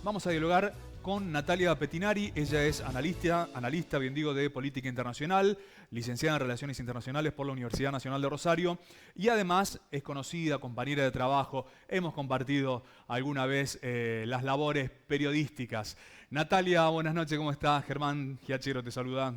Vamos a dialogar con Natalia Pettinari. Ella es analista, bien digo, de política internacional, licenciada en Relaciones Internacionales por la Universidad Nacional de Rosario y además es conocida, compañera de trabajo. Hemos compartido alguna vez las labores periodísticas. Natalia, buenas noches, ¿cómo estás? Germán Giachero te saluda.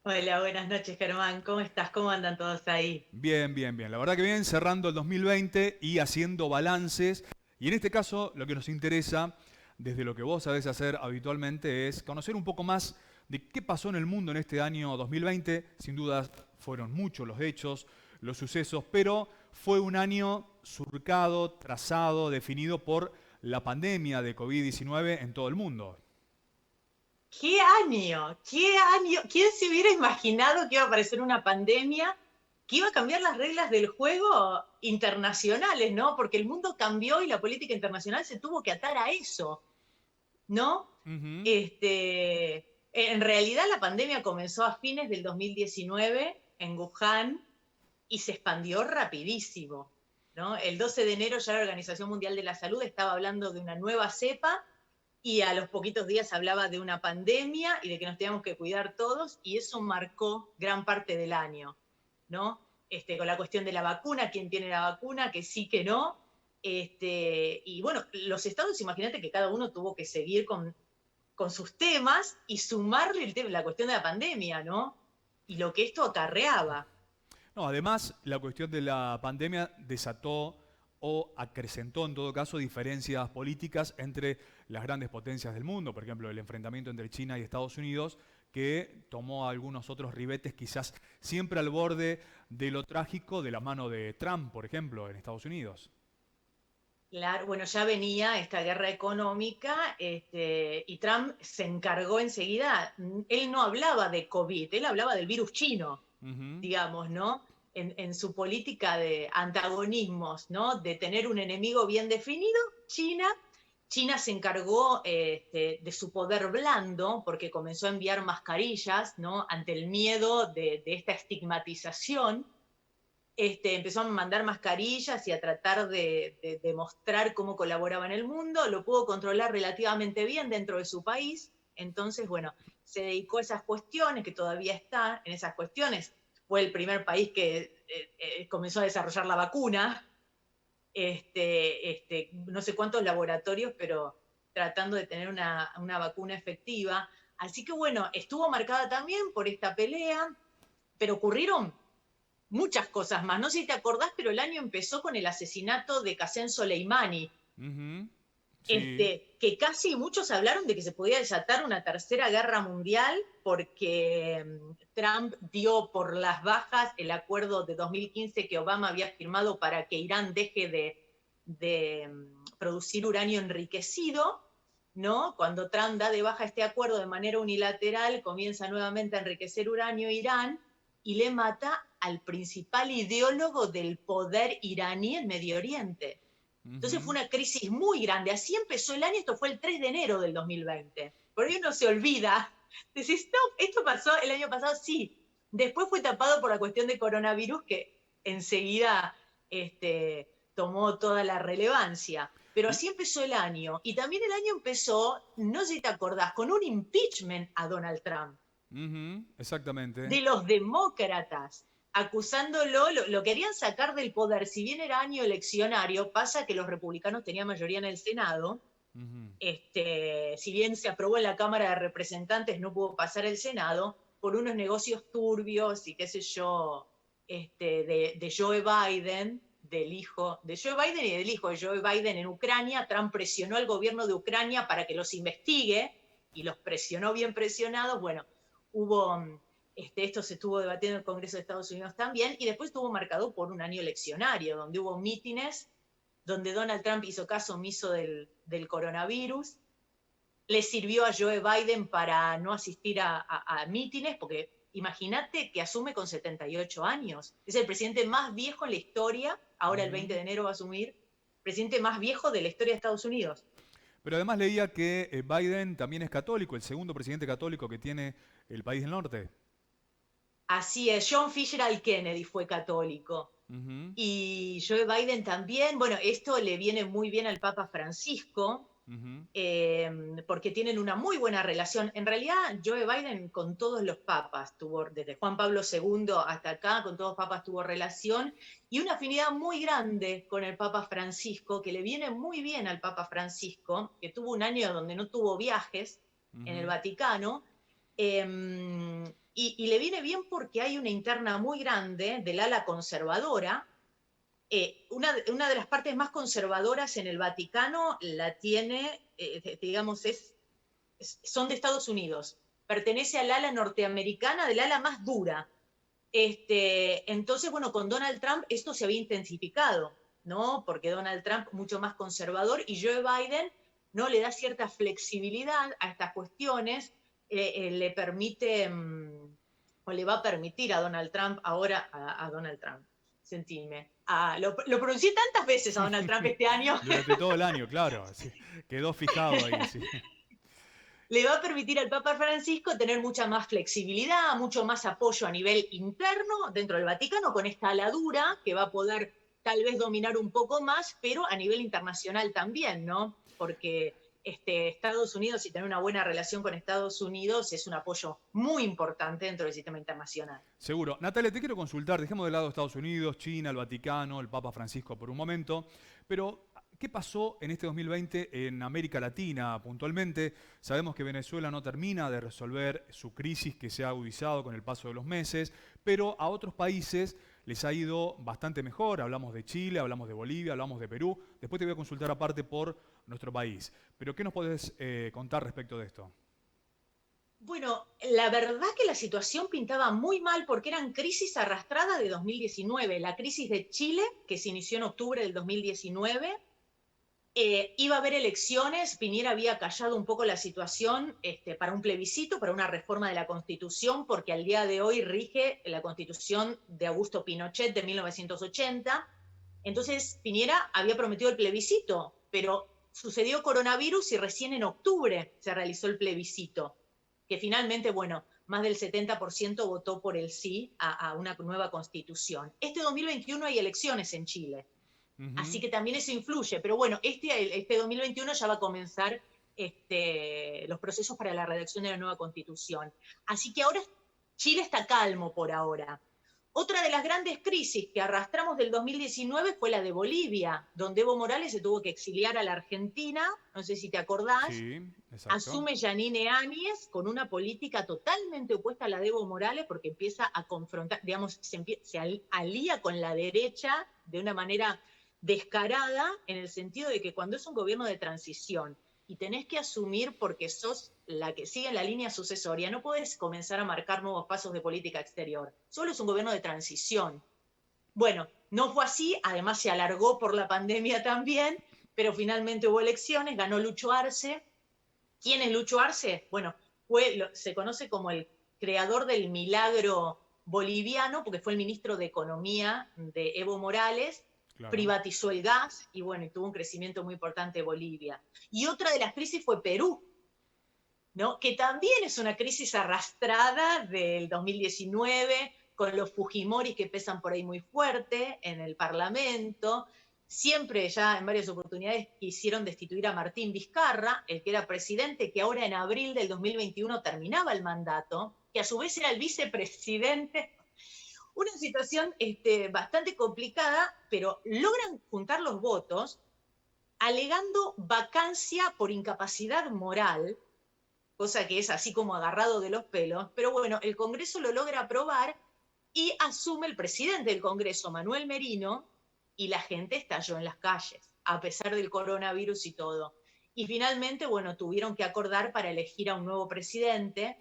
Hola, buenas noches, Germán. ¿Cómo estás? ¿Cómo andan todos ahí? Bien, bien, bien. La verdad que bien, cerrando el 2020 y haciendo balances. Y en este caso, lo que nos interesa, desde lo que vos sabés hacer habitualmente, es conocer un poco más de qué pasó en el mundo en este año 2020. Sin duda fueron muchos los hechos, los sucesos, pero fue un año surcado, trazado, definido por la pandemia de COVID-19 en todo el mundo. ¡Qué año! ¡Qué año! ¿Quién se hubiera imaginado que iba a aparecer una pandemia que iba a cambiar las reglas del juego internacionales, ¿no? Porque el mundo cambió y la política internacional se tuvo que atar a eso, ¿no? Ujú. En realidad la pandemia comenzó a fines del 2019 en Wuhan y se expandió rapidísimo, ¿no? El 12 de enero ya la Organización Mundial de la Salud estaba hablando de una nueva cepa y a los poquitos días hablaba de una pandemia y de que nos teníamos que cuidar todos, y eso marcó gran parte del año, ¿no? Con la cuestión de la vacuna, quién tiene la vacuna, que sí, que no. Y bueno, los estados, imagínate que cada uno tuvo que seguir con sus temas y sumarle la cuestión de la pandemia, ¿no? Y lo que esto acarreaba. No, además, la cuestión de la pandemia desató o acrecentó en todo caso diferencias políticas entre las grandes potencias del mundo, por ejemplo, el enfrentamiento entre China y Estados Unidos, que tomó algunos otros ribetes quizás siempre al borde de lo trágico de la mano de Trump, por ejemplo, en Estados Unidos. Claro, bueno, ya venía esta guerra económica, y Trump se encargó enseguida. Él no hablaba de COVID, él hablaba del virus chino, Ujú. digamos, ¿no? En su política de antagonismos, ¿no? De tener un enemigo bien definido, China. China se encargó de su poder blando porque comenzó a enviar mascarillas, ¿no? Ante el miedo de esta estigmatización. Empezó a mandar mascarillas y a tratar de mostrar cómo colaboraba en el mundo. Lo pudo controlar relativamente bien dentro de su país. Entonces, bueno, se dedicó a esas cuestiones, que todavía está en esas cuestiones. Fue el primer país que comenzó a desarrollar la vacuna. No sé cuántos laboratorios, pero tratando de tener una vacuna efectiva. Así que bueno, estuvo marcada también por esta pelea, pero ocurrieron muchas cosas más. No sé si te acordás, pero el año empezó con el asesinato de Qasem Soleimani, Ujú. Sí. que casi muchos hablaron de que se podía desatar una tercera guerra mundial porque Trump dio por las bajas el acuerdo de 2015 que Obama había firmado para que Irán deje de producir uranio enriquecido, ¿no? Cuando Trump da de baja este acuerdo de manera unilateral, comienza nuevamente a enriquecer uranio Irán y le mata al principal ideólogo del poder iraní en Medio Oriente. Entonces fue Ujú. una crisis muy grande. Así empezó el año, esto fue el 3 de enero del 2020. Por ahí uno se olvida. Decís, no, esto pasó el año pasado, sí. Después fue tapado por la cuestión de coronavirus que enseguida tomó toda la relevancia. Pero Y- así empezó el año. Y también el año empezó, no sé si te acordás, con un impeachment a Donald Trump Ujú. Exactamente. de los demócratas, acusándolo, lo querían sacar del poder. Si bien era año eleccionario, pasa que los republicanos tenían mayoría en el Senado. Ujú. Si bien se aprobó en la Cámara de Representantes, no pudo pasar el Senado por unos negocios turbios y qué sé yo, de Joe Biden, del hijo de Joe Biden y del hijo de Joe Biden en Ucrania. Trump presionó al gobierno de Ucrania para que los investigue y los presionó bien presionados. Bueno, hubo, esto se estuvo debatiendo en el Congreso de Estados Unidos también, y después estuvo marcado por un año eleccionario, donde hubo mítines, donde Donald Trump hizo caso omiso del coronavirus. Le sirvió a Joe Biden para no asistir a mítines, porque imagínate que asume con 78 años. Es el presidente más viejo en la historia, ahora el 20 Ujú. de enero va a asumir, presidente más viejo de la historia de Estados Unidos. Pero además leía que Biden también es católico, el segundo presidente católico que tiene el país del norte. Así es, John Fitzgerald Kennedy fue católico. Ujú. Y Joe Biden también. Bueno, esto le viene muy bien al Papa Francisco, Ujú. Porque tienen una muy buena relación. En realidad, Joe Biden con todos los papas tuvo, desde Juan Pablo II hasta acá, con todos los papas tuvo relación y una afinidad muy grande con el Papa Francisco, que le viene muy bien al Papa Francisco, que tuvo un año donde no tuvo viajes en el Ujú. Vaticano. Y le viene bien porque hay una interna muy grande del ala conservadora. Una de las partes más conservadoras en el Vaticano la tiene, digamos, son de Estados Unidos. Pertenece al ala norteamericana, del ala más dura. Entonces, bueno, con Donald Trump esto se había intensificado, ¿no? Porque Donald Trump mucho más conservador y Joe Biden no le da cierta flexibilidad a estas cuestiones, le permite, o le va a permitir a Donald Trump ahora, a Donald Trump, sentime, lo pronuncié tantas veces a Donald Trump este año. Durante todo el año, claro. Sí. Quedó fijado ahí, sí. Le va a permitir al Papa Francisco tener mucha más flexibilidad, mucho más apoyo a nivel interno dentro del Vaticano con esta aladura que va a poder tal vez dominar un poco más, pero a nivel internacional también, ¿no? Porque Estados Unidos y tener una buena relación con Estados Unidos es un apoyo muy importante dentro del sistema internacional. Seguro. Natalia, te quiero consultar, dejemos de lado Estados Unidos, China, el Vaticano, el Papa Francisco por un momento, pero ¿qué pasó en este 2020 en América Latina puntualmente? Sabemos que Venezuela no termina de resolver su crisis que se ha agudizado con el paso de los meses, pero a otros países les ha ido bastante mejor. Hablamos de Chile, hablamos de Bolivia, hablamos de Perú. Después te voy a consultar aparte por nuestro país. Pero ¿qué nos podés contar respecto de esto? Bueno, la verdad que la situación pintaba muy mal porque eran crisis arrastradas de 2019. La crisis de Chile, que se inició en octubre del 2019, iba a haber elecciones, Piñera había callado un poco la situación para un plebiscito, para una reforma de la Constitución, porque al día de hoy rige la Constitución de Augusto Pinochet de 1980. Entonces Piñera había prometido el plebiscito, pero sucedió coronavirus y recién en octubre se realizó el plebiscito, que finalmente, bueno, más del 70% votó por el sí a una nueva constitución. Este 2021 hay elecciones en Chile. Así Ujú. que también eso influye. Pero bueno, este 2021 ya va a comenzar los procesos para la redacción de la nueva constitución. Así que ahora Chile está calmo por ahora. Otra de las grandes crisis que arrastramos del 2019 fue la de Bolivia, donde Evo Morales se tuvo que exiliar a la Argentina, no sé si te acordás, Sí, exacto. asume Yanine Áñez con una política totalmente opuesta a la de Evo Morales porque empieza a confrontar, digamos, se alía con la derecha de una manera descarada en el sentido de que cuando es un gobierno de transición y tenés que asumir porque sos la que sigue la línea sucesoria, no podés comenzar a marcar nuevos pasos de política exterior. Solo es un gobierno de transición. Bueno, no fue así, además se alargó por la pandemia también, pero finalmente hubo elecciones, ganó Lucho Arce. ¿Quién es Lucho Arce? Bueno, se conoce como el creador del milagro boliviano, porque fue el ministro de Economía de Evo Morales, Claro. privatizó el gas y bueno, y tuvo un crecimiento muy importante Bolivia. Y otra de las crisis fue Perú, ¿no? Que también es una crisis arrastrada del 2019, con los Fujimori que pesan por ahí muy fuerte en el Parlamento. Siempre ya en varias oportunidades quisieron destituir a Martín Vizcarra, el que era presidente, que ahora en abril del 2021 terminaba el mandato, que a su vez era el vicepresidente. Una situación bastante complicada, pero logran juntar los votos alegando vacancia por incapacidad moral, cosa que es así como agarrado de los pelos, pero bueno, el Congreso lo logra aprobar y asume el presidente del Congreso, Manuel Merino, y la gente estalló en las calles, a pesar del coronavirus y todo. Y finalmente, bueno, tuvieron que acordar para elegir a un nuevo presidente,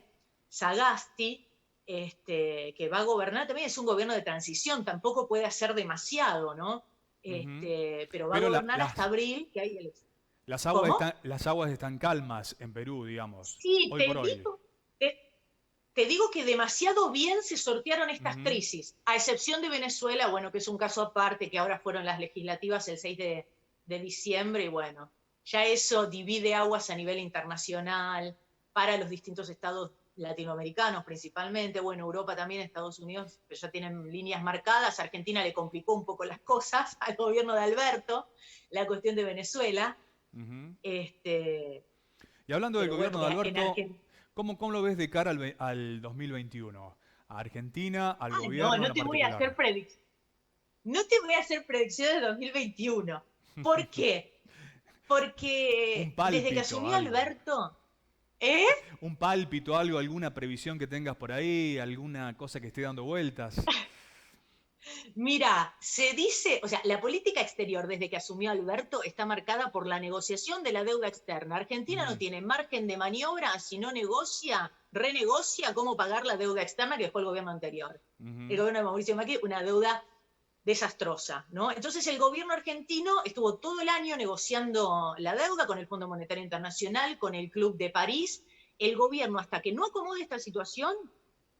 Sagasti, que va a gobernar, también es un gobierno de transición, tampoco puede hacer demasiado, ¿no? Ujú. Pero va a Pero gobernar hasta abril, que hay elecciones. ¿Cómo? las aguas están calmas en Perú, digamos, Sí, hoy por hoy. te digo que demasiado bien se sortearon estas Ujú. crisis, a excepción de Venezuela, bueno, que es un caso aparte, que ahora fueron las legislativas el 6 de diciembre, y bueno, ya eso divide aguas a nivel internacional para los distintos estados latinoamericanos principalmente, bueno, Europa también, Estados Unidos, pero ya tienen líneas marcadas, Argentina le complicó un poco las cosas al gobierno de Alberto, la cuestión de Venezuela, Ujú. Este, Y hablando del pero bueno, gobierno de porque en Alberto, Argentina... ¿cómo lo ves de cara al 2021? A Argentina, al Ah, no, gobierno en no lo te voy a particular. hacer predicciones. No te voy a hacer predicciones de 2021. ¿Por qué? Un Porque desde que pálpito, asumió algo. Alberto, ¿eh? Un pálpito, algo, alguna previsión que tengas por ahí, alguna cosa que esté dando vueltas. Mira, se dice, o sea, la política exterior desde que asumió Alberto está marcada por la negociación de la deuda externa. Argentina no Ujú, tiene margen de maniobra si no negocia, renegocia cómo pagar la deuda externa que dejó el gobierno anterior. El ujú, gobierno de Mauricio Macri, una deuda desastrosa, ¿no? Entonces el gobierno argentino estuvo todo el año negociando la deuda con el Fondo Monetario Internacional, con el Club de París. El gobierno, hasta que no acomode esta situación,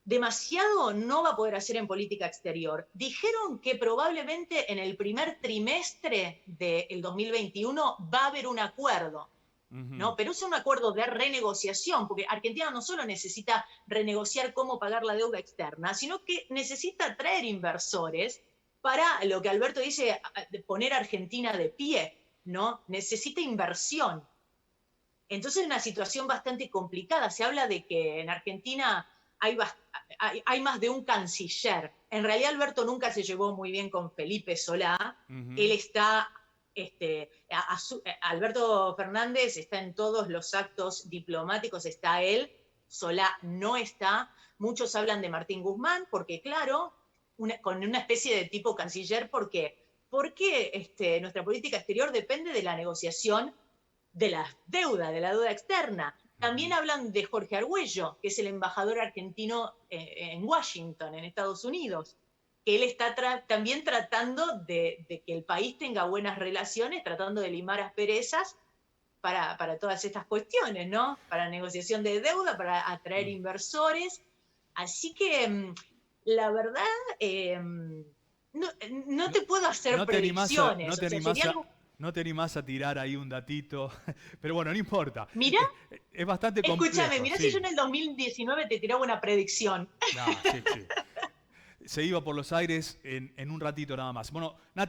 demasiado no va a poder hacer en política exterior. Dijeron que probablemente en el primer trimestre del 2021 va a haber un acuerdo, ujú, ¿no? Pero es un acuerdo de renegociación, porque Argentina no solo necesita renegociar cómo pagar la deuda externa, sino que necesita atraer inversores para lo que Alberto dice, poner a Argentina de pie, ¿no? Necesita inversión. Entonces es una situación bastante complicada. Se habla de que en Argentina hay más de un canciller. En realidad Alberto nunca se llevó muy bien con Felipe Solá. Él ujú. está, Alberto Fernández está en todos los actos diplomáticos, está él, Solá no está. Muchos hablan de Martín Guzmán, porque claro, con una especie de tipo canciller, porque nuestra política exterior depende de la negociación de la deuda externa. También hablan de Jorge Argüello, que es el embajador argentino en Washington, en Estados Unidos, que él está también tratando de que el país tenga buenas relaciones, tratando de limar asperezas para todas estas cuestiones, ¿no? Para negociación de deuda, para atraer Mm. inversores. Así que la verdad, no, no No, te puedo hacer no te animás a, no predicciones, te o sea, sería animás a, algo... no te animás a tirar ahí un datito, pero bueno, no importa. Mira, Es bastante escúchame, complejo, mirá si yo sí. en el 2019 te tiraba una predicción. No, sí, sí. Se iba por los aires en un ratito nada más. Bueno, Nati.